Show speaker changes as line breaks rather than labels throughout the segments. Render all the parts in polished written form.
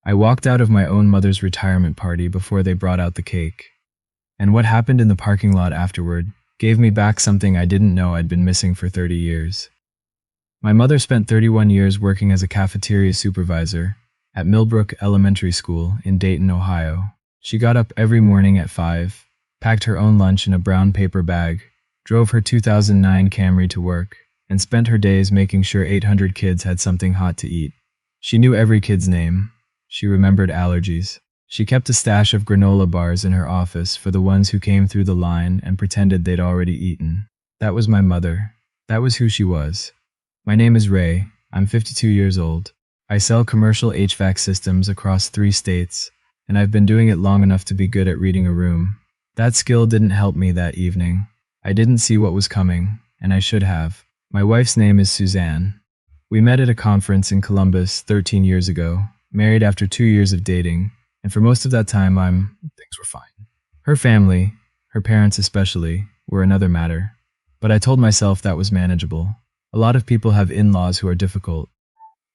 I walked out of my own mother's retirement party before they brought out the cake. And what happened in the parking lot afterward gave me back something I didn't know I'd been missing for 30 years. My mother spent 31 years working as a cafeteria supervisor at Millbrook Elementary School in Dayton, Ohio. She got up every morning at 5, packed her own lunch in a brown paper bag, drove her 2009 Camry to work, and spent her days making sure 800 kids had something hot to eat. She knew every kid's name. She remembered allergies. She kept a stash of granola bars in her office for the ones who came through the line and pretended they'd already eaten. That was my mother. That was who she was. My name is Ray. I'm 52 years old. I sell commercial HVAC systems across 3 states, and I've been doing it long enough to be good at reading a room. That skill didn't help me that evening. I didn't see what was coming, and I should have. My wife's name is Suzanne. We met at a conference in Columbus 13 years ago, married after 2 years of dating, and for most of that time things were fine. Her family, her parents especially, were another matter. But I told myself that was manageable. A lot of people have in-laws who are difficult.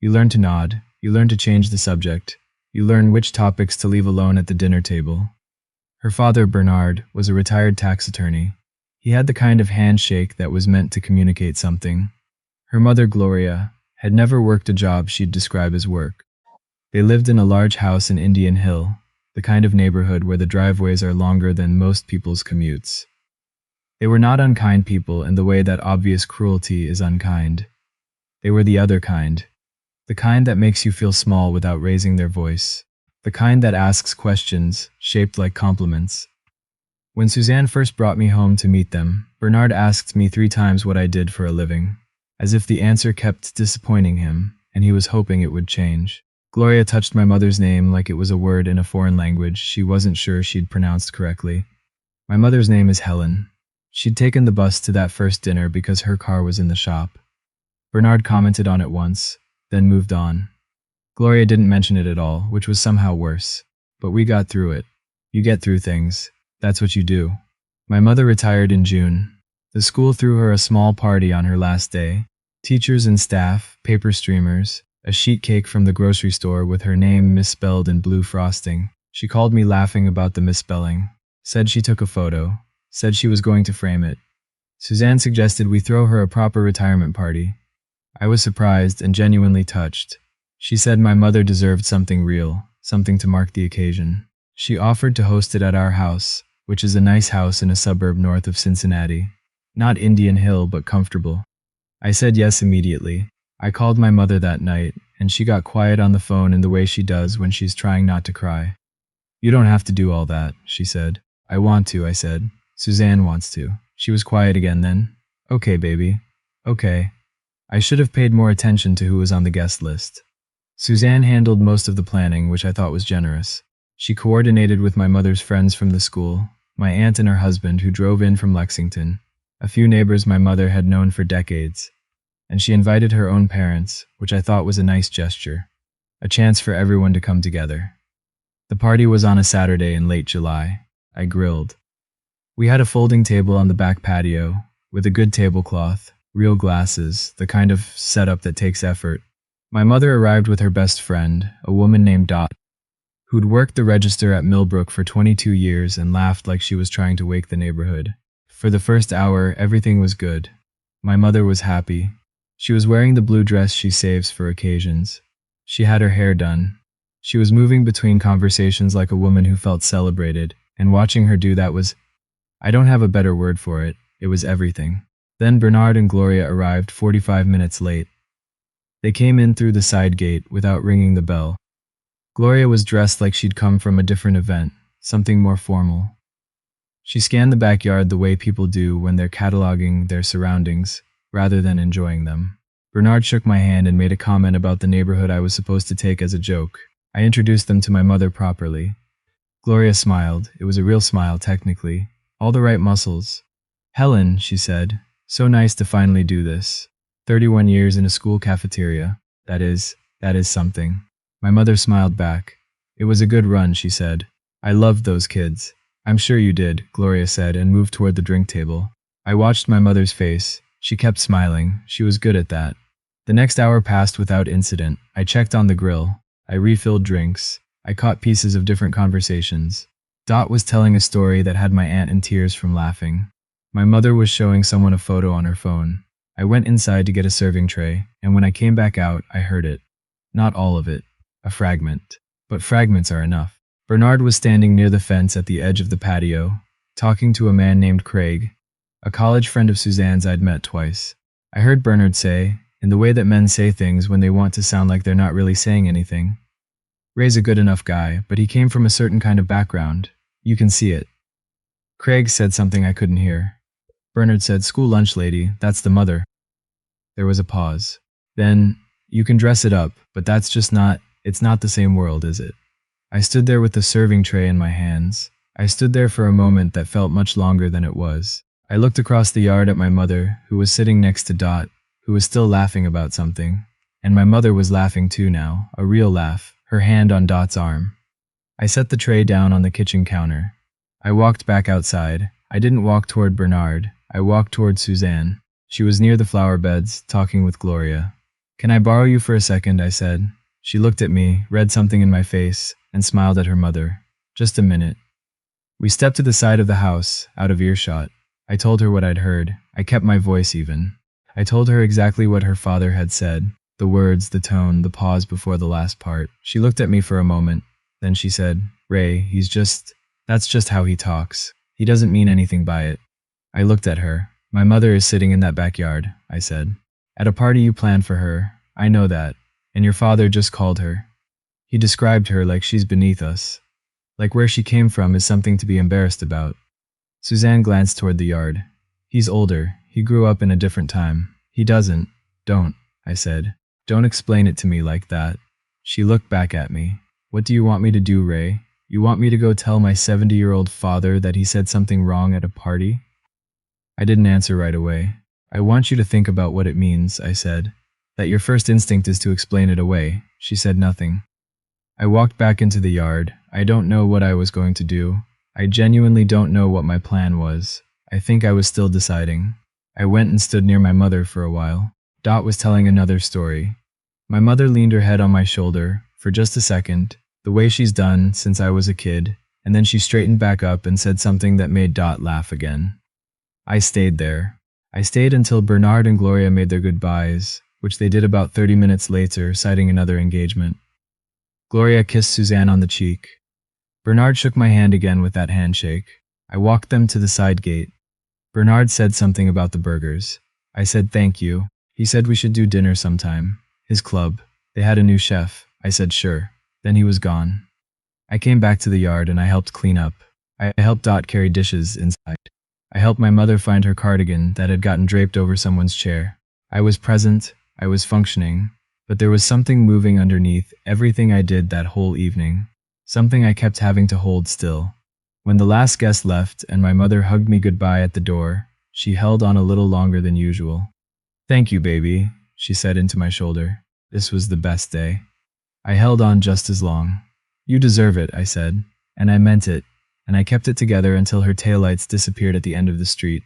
You learn to nod, you learn to change the subject, you learn which topics to leave alone at the dinner table. Her father, Bernard, was a retired tax attorney. He had the kind of handshake that was meant to communicate something. Her mother, Gloria, had never worked a job she'd describe as work. They lived in a large house in Indian Hill, the kind of neighborhood where the driveways are longer than most people's commutes. They were not unkind people in the way that obvious cruelty is unkind. They were the other kind. The kind that makes you feel small without raising their voice. The kind that asks questions, shaped like compliments. When Suzanne first brought me home to meet them, Bernard asked me 3 times what I did for a living, as if the answer kept disappointing him, and he was hoping it would change. Gloria touched my mother's name like it was a word in a foreign language she wasn't sure she'd pronounced correctly. My mother's name is Helen. She'd taken the bus to that first dinner because her car was in the shop. Bernard commented on it once, then moved on. Gloria didn't mention it at all, which was somehow worse. But we got through it. You get through things. That's what you do. My mother retired in June. The school threw her a small party on her last day. Teachers and staff, paper streamers, a sheet cake from the grocery store with her name misspelled in blue frosting. She called me laughing about the misspelling. Said she took a photo. Said she was going to frame it. Suzanne suggested we throw her a proper retirement party. I was surprised and genuinely touched. She said my mother deserved something real, something to mark the occasion. She offered to host it at our house, which is a nice house in a suburb north of Cincinnati. Not Indian Hill, but comfortable. I said yes immediately. I called my mother that night, and she got quiet on the phone in the way she does when she's trying not to cry. You don't have to do all that, she said. I want to, I said. Suzanne wants to. She was quiet again then. Okay, baby. Okay. I should have paid more attention to who was on the guest list. Suzanne handled most of the planning, which I thought was generous. She coordinated with my mother's friends from the school, my aunt and her husband who drove in from Lexington, a few neighbors my mother had known for decades, and she invited her own parents, which I thought was a nice gesture, a chance for everyone to come together. The party was on a Saturday in late July. I grilled. We had a folding table on the back patio, with a good tablecloth, real glasses, the kind of setup that takes effort. My mother arrived with her best friend, a woman named Dot, who'd worked the register at Millbrook for 22 years and laughed like she was trying to wake the neighborhood. For the first hour, everything was good. My mother was happy. She was wearing the blue dress she saves for occasions. She had her hair done. She was moving between conversations like a woman who felt celebrated, and watching her do that was, I don't have a better word for it, it was everything. Then Bernard and Gloria arrived 45 minutes late. They came in through the side gate without ringing the bell. Gloria was dressed like she'd come from a different event, something more formal. She scanned the backyard the way people do when they're cataloging their surroundings, rather than enjoying them. Bernard shook my hand and made a comment about the neighborhood I was supposed to take as a joke. I introduced them to my mother properly. Gloria smiled. It was a real smile, technically. All the right muscles. Helen, she said, so nice to finally do this. 31 years in a school cafeteria. That is something. My mother smiled back. It was a good run, she said. I loved those kids. I'm sure you did, Gloria said and moved toward the drink table. I watched my mother's face. She kept smiling. She was good at that. The next hour passed without incident. I checked on the grill. I refilled drinks. I caught pieces of different conversations. Dot was telling a story that had my aunt in tears from laughing. My mother was showing someone a photo on her phone. I went inside to get a serving tray, and when I came back out, I heard it. Not all of it. A fragment. But fragments are enough. Bernard was standing near the fence at the edge of the patio, talking to a man named Craig, a college friend of Suzanne's I'd met twice. I heard Bernard say, in the way that men say things when they want to sound like they're not really saying anything, "Ray's a good enough guy, but he came from a certain kind of background. You can see it." Craig said something I couldn't hear. Bernard said, "School lunch lady, that's the mother." There was a pause. Then, "You can dress it up, but it's not the same world, is it?" I stood there with the serving tray in my hands. I stood there for a moment that felt much longer than it was. I looked across the yard at my mother, who was sitting next to Dot, who was still laughing about something. And my mother was laughing too now, a real laugh, her hand on Dot's arm. I set the tray down on the kitchen counter. I walked back outside. I didn't walk toward Bernard. I walked toward Suzanne. She was near the flower beds, talking with Gloria. "Can I borrow you for a second?" I said. She looked at me, read something in my face, and smiled at her mother. "Just a minute." We stepped to the side of the house, out of earshot. I told her what I'd heard. I kept my voice even. I told her exactly what her father had said. The words, the tone, the pause before the last part. She looked at me for a moment. Then she said, "Ray, that's just how he talks. He doesn't mean anything by it." I looked at her. "My mother is sitting in that backyard," I said. "At a party you planned for her. I know that. And your father just called her. He described her like she's beneath us. Like where she came from is something to be embarrassed about." Suzanne glanced toward the yard. "He's older. He grew up in a different time. He doesn't." "Don't," I said. "Don't explain it to me like that." She looked back at me. "What do you want me to do, Ray? You want me to go tell my 70-year-old father that he said something wrong at a party?" I didn't answer right away. "I want you to think about what it means," I said. "That your first instinct is to explain it away." She said nothing. I walked back into the yard. I don't know what I was going to do. I genuinely don't know what my plan was. I think I was still deciding. I went and stood near my mother for a while. Dot was telling another story. My mother leaned her head on my shoulder for just a second, the way she's done since I was a kid, and then she straightened back up and said something that made Dot laugh again. I stayed there. I stayed until Bernard and Gloria made their goodbyes, which they did about 30 minutes later, citing another engagement. Gloria kissed Suzanne on the cheek. Bernard shook my hand again with that handshake. I walked them to the side gate. Bernard said something about the burgers. I said thank you. He said we should do dinner sometime. His club. They had a new chef. I said sure. Then he was gone. I came back to the yard and I helped clean up. I helped Dot carry dishes inside. I helped my mother find her cardigan that had gotten draped over someone's chair. I was present. I was functioning. But there was something moving underneath everything I did that whole evening. Something I kept having to hold still. When the last guest left and my mother hugged me goodbye at the door, she held on a little longer than usual. "Thank you, baby," she said into my shoulder. This was the best day. I held on just as long. "You deserve it," I said. And I meant it. And I kept it together until her taillights disappeared at the end of the street.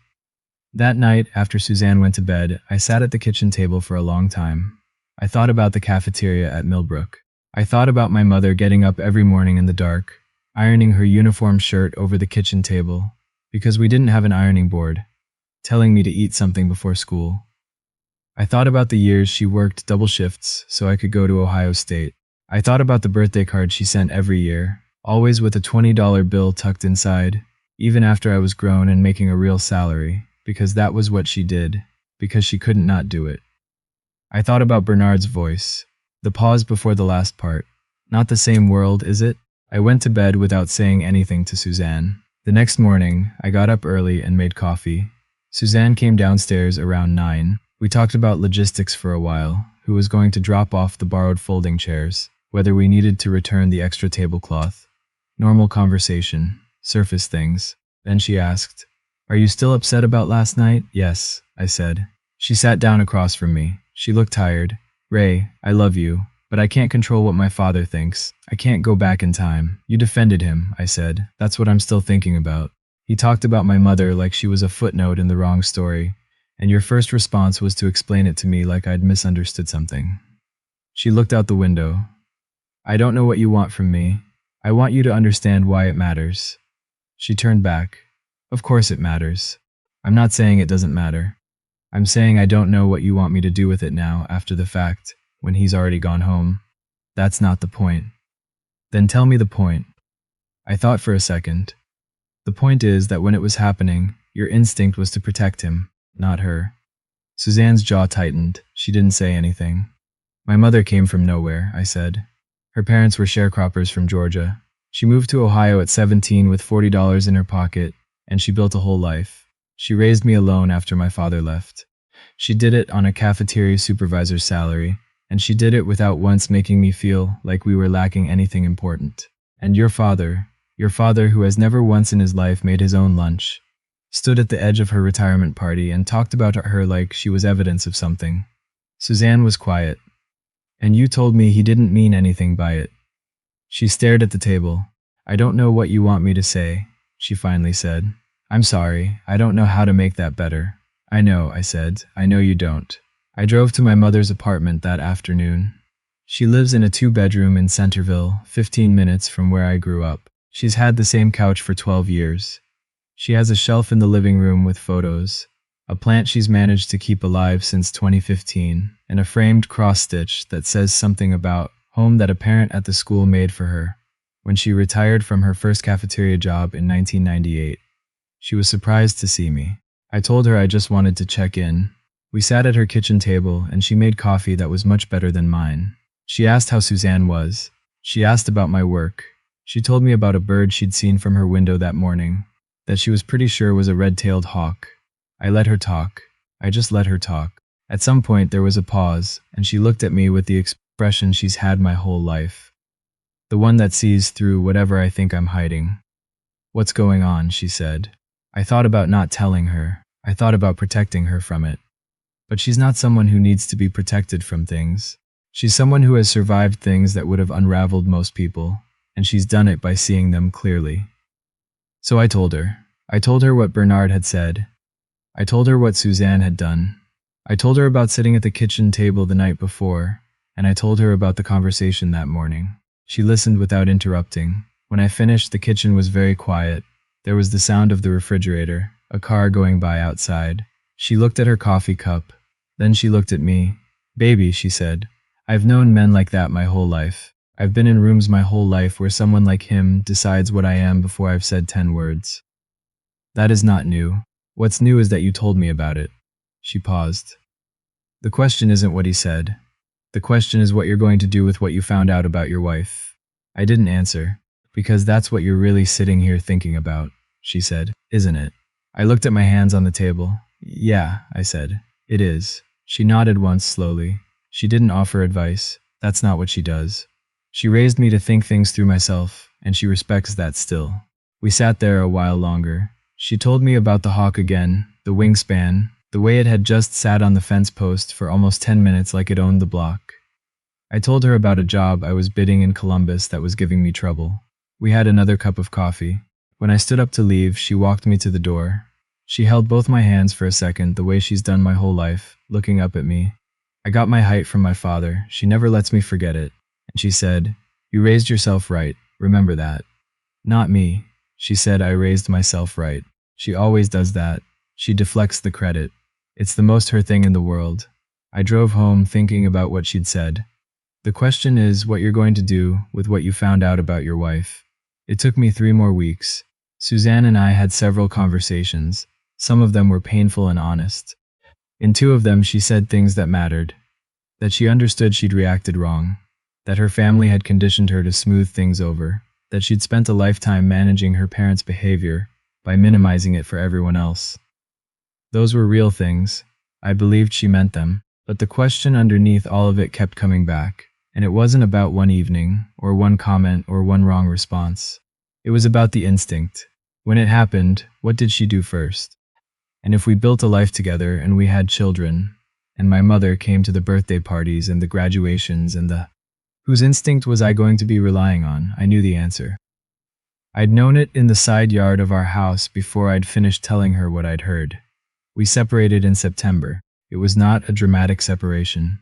That night, after Suzanne went to bed, I sat at the kitchen table for a long time. I thought about the cafeteria at Millbrook. I thought about my mother getting up every morning in the dark, ironing her uniform shirt over the kitchen table, because we didn't have an ironing board, telling me to eat something before school. I thought about the years she worked double shifts so I could go to Ohio State. I thought about the birthday card she sent every year, always with a $20 bill tucked inside, even after I was grown and making a real salary, because that was what she did, because she couldn't not do it. I thought about Bernard's voice, the pause before the last part. Not the same world, is it? I went to bed without saying anything to Suzanne. The next morning, I got up early and made coffee. Suzanne came downstairs around 9. We talked about logistics for a while, who was going to drop off the borrowed folding chairs, whether we needed to return the extra tablecloth. Normal conversation, surface things. Then she asked, "Are you still upset about last night?" "Yes," I said. She sat down across from me. She looked tired. "Ray, I love you, but I can't control what my father thinks. I can't go back in time." "You defended him," I said. "That's what I'm still thinking about. He talked about my mother like she was a footnote in the wrong story, and your first response was to explain it to me like I'd misunderstood something." She looked out the window. I don't know what you want from me. I want you to understand why it matters. She turned back. Of course it matters. I'm not saying it doesn't matter. I'm saying I don't know what you want me to do with it now, after the fact, when he's already gone home. That's not the point. Then tell me the point. I thought for a second. The point is that when it was happening, your instinct was to protect him, not her. Suzanne's jaw tightened. She didn't say anything. My mother came from nowhere, I said. Her parents were sharecroppers from Georgia. She moved to Ohio at 17 with $40 in her pocket, and she built a whole life. She raised me alone after my father left. She did it on a cafeteria supervisor's salary, and she did it without once making me feel like we were lacking anything important. And your father who has never once in his life made his own lunch, stood at the edge of her retirement party and talked about her like she was evidence of something. Suzanne was quiet. And you told me he didn't mean anything by it. She stared at the table. I don't know what you want me to say, she finally said. I'm sorry, I don't know how to make that better. I know, I said. I know you don't. I drove to my mother's apartment that afternoon. She lives in a 2-bedroom in Centerville, 15 minutes from where I grew up. She's had the same couch for 12 years. She has a shelf in the living room with photos, a plant she's managed to keep alive since 2015, and a framed cross-stitch that says something about home that a parent at the school made for her when she retired from her first cafeteria job in 1998. She was surprised to see me. I told her I just wanted to check in. We sat at her kitchen table and she made coffee that was much better than mine. She asked how Suzanne was. She asked about my work. She told me about a bird she'd seen from her window that morning, that she was pretty sure was a red-tailed hawk. I let her talk. I just let her talk. At some point there was a pause, and she looked at me with the expression she's had my whole life. The one that sees through whatever I think I'm hiding. What's going on, she said. I thought about not telling her. I thought about protecting her from it. But she's not someone who needs to be protected from things. She's someone who has survived things that would have unraveled most people, and she's done it by seeing them clearly. So I told her. I told her what Bernard had said. I told her what Suzanne had done. I told her about sitting at the kitchen table the night before, and I told her about the conversation that morning. She listened without interrupting. When I finished, the kitchen was very quiet. There was the sound of the refrigerator, a car going by outside. She looked at her coffee cup. Then she looked at me. Baby, she said, I've known men like that my whole life. I've been in rooms my whole life where someone like him decides what I am before I've said 10 words. That is not new. What's new is that you told me about it. She paused. The question isn't what he said. The question is what you're going to do with what you found out about your wife. I didn't answer, because that's what you're really sitting here thinking about, she said, isn't it? I looked at my hands on the table. Yeah, I said. It is. She nodded once slowly. She didn't offer advice. That's not what she does. She raised me to think things through myself, and she respects that still. We sat there a while longer. She told me about the hawk again, the wingspan, the way it had just sat on the fence post for almost 10 minutes like it owned the block. I told her about a job I was bidding in Columbus that was giving me trouble. We had another cup of coffee. When I stood up to leave, she walked me to the door. She held both my hands for a second, the way she's done my whole life, looking up at me. I got my height from my father. She never lets me forget it. And she said, You raised yourself right. Remember that. Not me. She said I raised myself right. She always does that. She deflects the credit. It's the most her thing in the world. I drove home thinking about what she'd said. The question is what you're going to do with what you found out about your wife. It took me 3 more weeks. Suzanne and I had several conversations. Some of them were painful and honest. In 2 of them, she said things that mattered. That she understood she'd reacted wrong. That her family had conditioned her to smooth things over. That she'd spent a lifetime managing her parents' behavior by minimizing it for everyone else. Those were real things. I believed she meant them. But the question underneath all of it kept coming back. And it wasn't about one evening, or one comment, or one wrong response. It was about the instinct. When it happened, what did she do first? And if we built a life together and we had children, and my mother came to the birthday parties and the graduations and whose instinct was I going to be relying on? I knew the answer. I'd known it in the side yard of our house before I'd finished telling her what I'd heard. We separated in September. It was not a dramatic separation.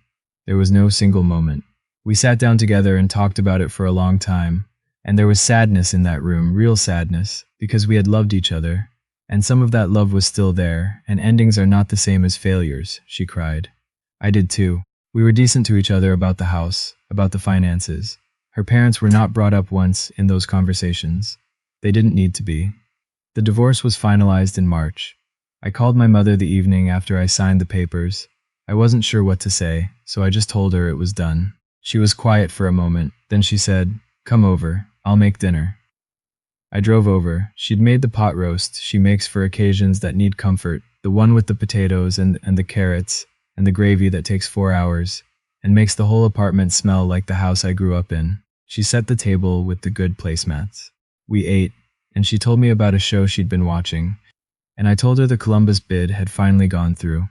There was no single moment. We sat down together and talked about it for a long time, and there was sadness in that room, real sadness, because we had loved each other, and some of that love was still there, and endings are not the same as failures, she cried. I did too. We were decent to each other about the house, about the finances. Her parents were not brought up once in those conversations. They didn't need to be. The divorce was finalized in March. I called my mother the evening after I signed the papers. I wasn't sure what to say, so I just told her it was done. She was quiet for a moment, then she said, "Come over, I'll make dinner." I drove over. She'd made the pot roast she makes for occasions that need comfort, the one with the potatoes and the carrots, and the gravy that takes 4 hours, and makes the whole apartment smell like the house I grew up in. She set the table with the good placemats. We ate, and she told me about a show she'd been watching, and I told her the Columbus bid had finally gone through.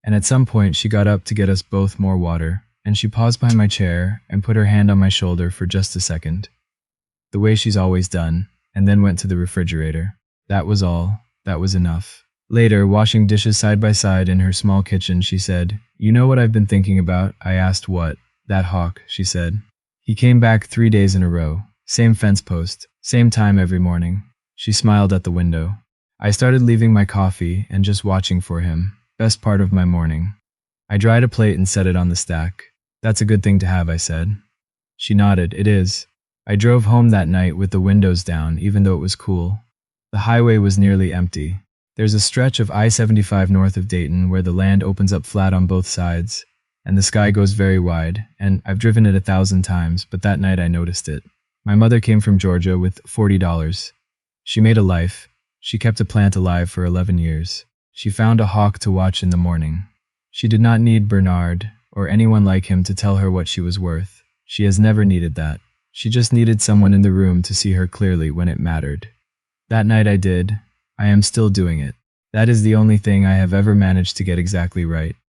And at some point she got up to get us both more water, and she paused behind my chair and put her hand on my shoulder for just a second, the way she's always done, and then went to the refrigerator. That was all. That was enough. Later, washing dishes side by side in her small kitchen, she said, "You know what I've been thinking about?" I asked what. "That hawk," she said. "He came back 3 days in a row. Same fence post. Same time every morning." She smiled at the window. I started leaving my coffee and just watching for him. Best part of my morning. I dried a plate and set it on the stack. "That's a good thing to have," I said. She nodded. "It is." I drove home that night with the windows down, even though it was cool. The highway was nearly empty. There's a stretch of I-75 north of Dayton where the land opens up flat on both sides, and the sky goes very wide, and I've driven it 1,000 times, but that night I noticed it. My mother came from Georgia with $40. She made a life. She kept a plant alive for 11 years. She found a hawk to watch in the morning. She did not need Bernard or anyone like him to tell her what she was worth. She has never needed that. She just needed someone in the room to see her clearly when it mattered. That night I did. I am still doing it. That is the only thing I have ever managed to get exactly right.